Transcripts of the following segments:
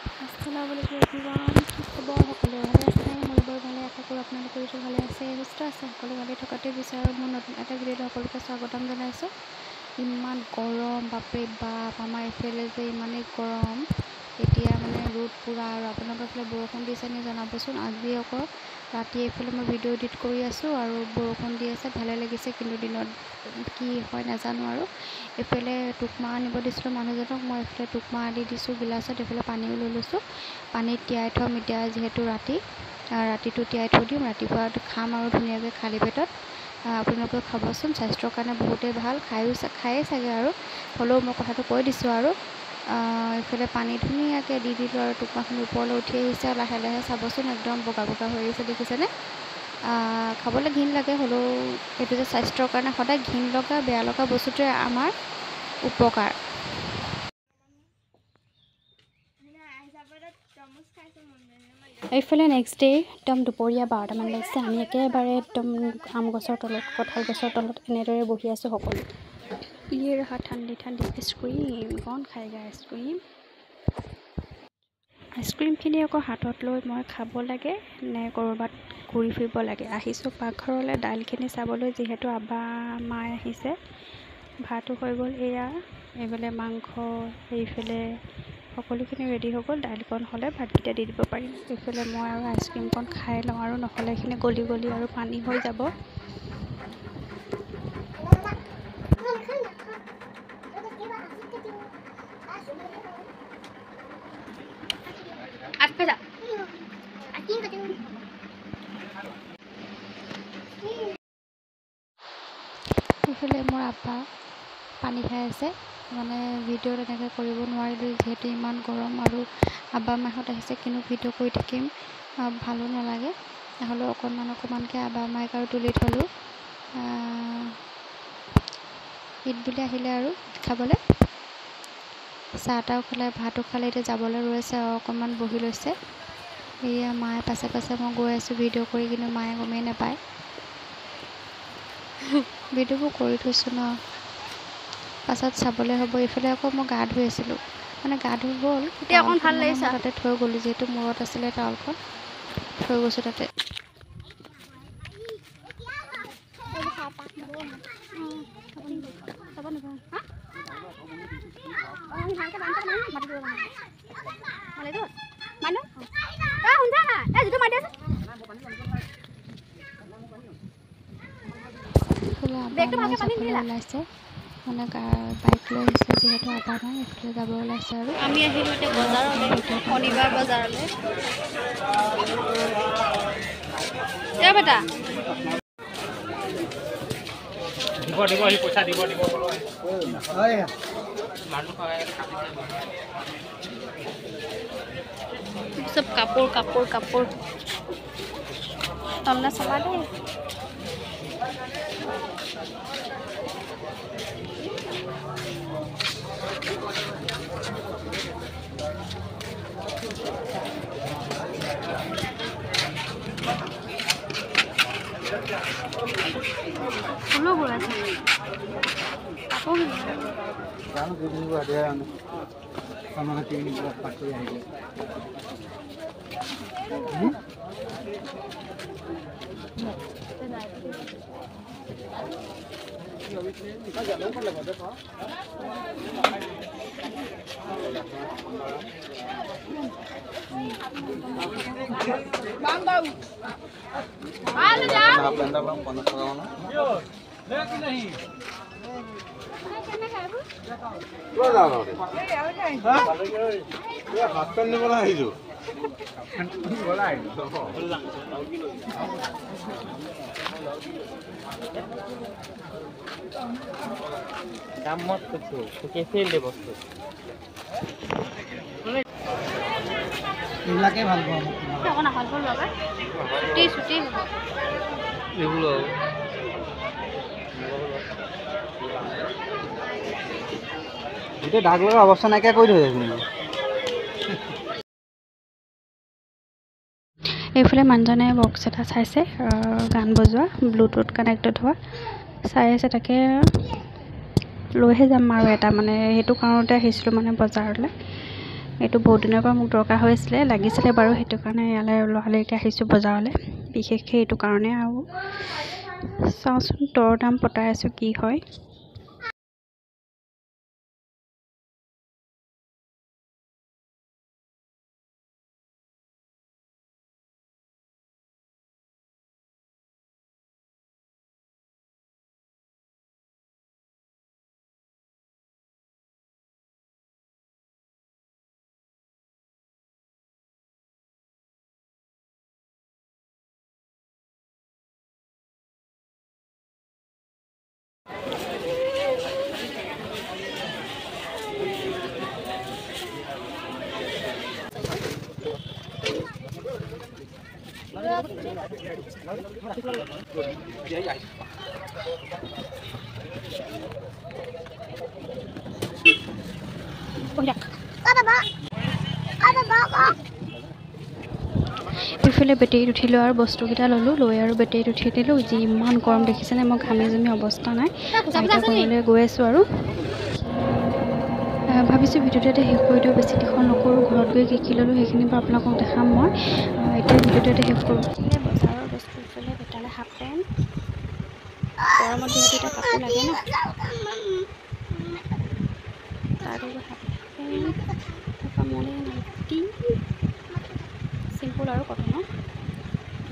আসসালামুআলাইকুম everyone, কি খবৰ? সকলো ভালে আছে? মই বৰ ভালে আশা কৰোঁ আপোনালোকৰো ভালে আছে, সুস্থ আছে। সকলো ভালে থকাটোৱে বিচাৰোঁ। মোৰ নতুন এটা ভিডিঅ'ত সকলোকে স্বাগতম জনাইছোঁ। ইমান গৰম, বাপৰে বাপ, আমাৰ এইফালে যে ইমানেই গৰম। এতিয়া মানে ৰ'দ পূৰা, আৰু আপোনালোকৰ এইফালে বৰষুণ দিছে নি জনাবচোন। আজি আকৌ ৰাতি এইফালে মই ভিডিঅ' এডিট কৰি আছোঁ আৰু বৰষুণ দি আছে, ভালে লাগিছে। কিন্তু দিনত কি হয় নাজানো। আৰু এইফালে টুকমা আনিব দিছিলোঁ মানুহজনক, মই এইফালে টুকমা আনি দিছোঁ গিলাচত। এইফালে পানীও লৈ লৈছোঁ, পানীত তিয়াই থ'ম এতিয়া, যিহেতু ৰাতিটো তিয়াই থৈ দিম, ৰাতিপুৱা খাম আৰু ধুনীয়াকৈ খালী পেটত। আপোনালোকেও খাবচোন, স্বাস্থ্যৰ কাৰণে বহুতেই ভাল। খায়েই চাগে, আৰু হ'লেও মই কথাটো কৈ দিছোঁ। আৰু এইফালে পানী ধুনীয়াকৈ দি দিলোঁ আৰু টুকমাখিনি ওপৰলৈ উঠি আহিছে। লাহে লাহে চাবচোন, একদম বগা বগা হৈ আহিছে, দেখিছেনে? খাবলৈ ঘিণ লাগে, হ'লেও এইটো যে স্বাস্থ্যৰ কাৰণে সদায় ঘিণ লগা, বেয়া লগা বস্তুটোৱে আমাৰ উপকাৰ। এইফালে নেক্সট ডে একদম দুপৰীয়া 12টামান বাজিছে। আমি একেবাৰে একদম আম গছৰ তলত, কঁঠাল গছৰ তলত এনেদৰে বহি আছোঁ সকলো। ইয়ে ৰহা ঠাণ্ডি ঠাণ্ডি আইচক্ৰীম, কণ খায়গা আইচক্ৰীম। আইচক্ৰীমখিনি আকৌ হাতত লৈ মই খাব লাগে নে ক'ৰবাত ঘূৰি ফুৰিব লাগে? আহিছোঁ পাকঘৰলৈ দাইলখিনি চাবলৈ, যিহেতু মায়ে আহিছে। ভাতো হৈ গ'ল, এইফালে মাংস, এইফালে সকলোখিনি ৰেডি হৈ গ'ল। দাইলকণ হ'লে ভাতকেইটা দি দিব পাৰিম। এইফালে মই আৰু আইচক্ৰীমকণ খাই লওঁ, আৰু নহ'লে এইখিনি গলি গলি আৰু পানী হৈ যাব। এইফালে মোৰ আব্বা পানী খাই আছে। মানে ভিডিঅ' তেনেকৈ কৰিব নোৱাৰিলোঁ, যিহেতু ইমান গৰম, আৰু আব্বা মাহঁত আহিছে, কিন্তু ভিডিঅ' কৰি থাকিম ভালো নালাগে। হ'লেও অকণমানকৈ আব্বা মাইক আৰু তুলি থ'লোঁ। ঈদ বুলি আহিলে আৰু ঈদ খাবলৈ চাহ তাহও খালে, ভাতো খালে, এতিয়া যাবলৈ ৰৈছে আৰু অকণমান বহি লৈছে। এয়া মায়ে পাছে পাছে মই গৈ আছোঁ ভিডিঅ' কৰি, কিন্তু মায়ে গমেই নাপায়। ভিডিঅ'বোৰ কৰি থৈছোঁ ন, পাছত চাবলৈ হ'ব। এইফালে আকৌ মই গা ধুই আছিলোঁ, মানে গা ধুই গ'ল, টাউলখন মানে মই তাতে থৈ গ'লোঁ, যিহেতু মূৰত আছিলে টাউলখন, থৈ গৈছোঁ তাতে। ওলাইছে, মানে বাইক লৈ আহিছে, যিহেতু আব্বা নাই, এইফালে যাব ওলাইছে। আৰু আমি আহিলোঁ এতিয়া বজাৰলৈ, শনিবাৰ বজাৰলৈ। বেটা চব কাপোৰ কাপোৰ কাপোৰ তললে চলা দেই। ফুলবোৰ আছে, কাপোৰ দাম মত করছো, তোকে ফেল দে বস্তু এইবিলাকে ভাল পাওঁ। অকণ আহল বহল লগাই ছুটি হ'ব এগুলো এটা দাগ লগা অবস্থা নাইকিয়া কৰি থৈ আছে। এইফালে মানুহজনে বক্স এটা চাইছে, গান বজোৱা, ব্লুটুথ কানেক্টেড হোৱা চাই আছে। তাকে লৈহে যাম আৰু এটা, মানে সেইটো কাৰণতে আহিছিলোঁ মানে বজাৰলৈ। এইটো বহুত দিনৰ পৰা মোক দৰকাৰ হৈ আছিলে, লাগিছিলে বাৰু, সেইটো কাৰণে ইয়ালৈ লহালৰিকৈ আহিছোঁ বজাৰলৈ, বিশেষকৈ এইটো কাৰণে। আৰু চাওঁচোন দৰ দাম পতাই আছোঁ কি হয়। এইফালে বেটেৰীত উঠিলোঁ আৰু বস্তুকেইটা ল'লোঁ, লৈ আৰু বেটেৰীত উঠি দিলোঁ। যি ইমান গৰম দেখিছেনে, মই ঘামি জামি অৱস্থা নাই। এতিয়া ঘৰলৈ গৈ আছোঁ আৰু ভাবিছোঁ ভিডিঅ'টো এতিয়া শেষ কৰি দিওঁ, বেছি দীঘল নকৰোঁ। ঘৰত গৈ কি কি ল'লোঁ সেইখিনি বাৰু আপোনালোকক দেখাম মই। এতিয়া ভিডিঅ'টো এতিয়া শেষ কৰোঁ। বজাৰৰ বস্তু ইফালে বেটালে হাফ পেণ্ট, গৰমত যিহেতু এতিয়া কাপোৰ লাগে ন, তাৰ বাবে হাফ পেণ্ট, তাৰপৰা মোলে নাইটি চিম্পুল আৰু কটনৰ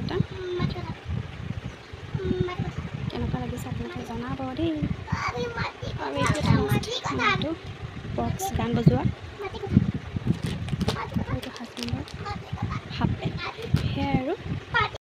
এটা। কেনেকুৱা লাগিছে আপোনালোকে জনাব দেই। আৰু এইটো এটা এইটো বক্স গান বজোৱা, এইটো হাজবেণ্ডৰ হাফ পেণ্ট, সেয়াই আৰু।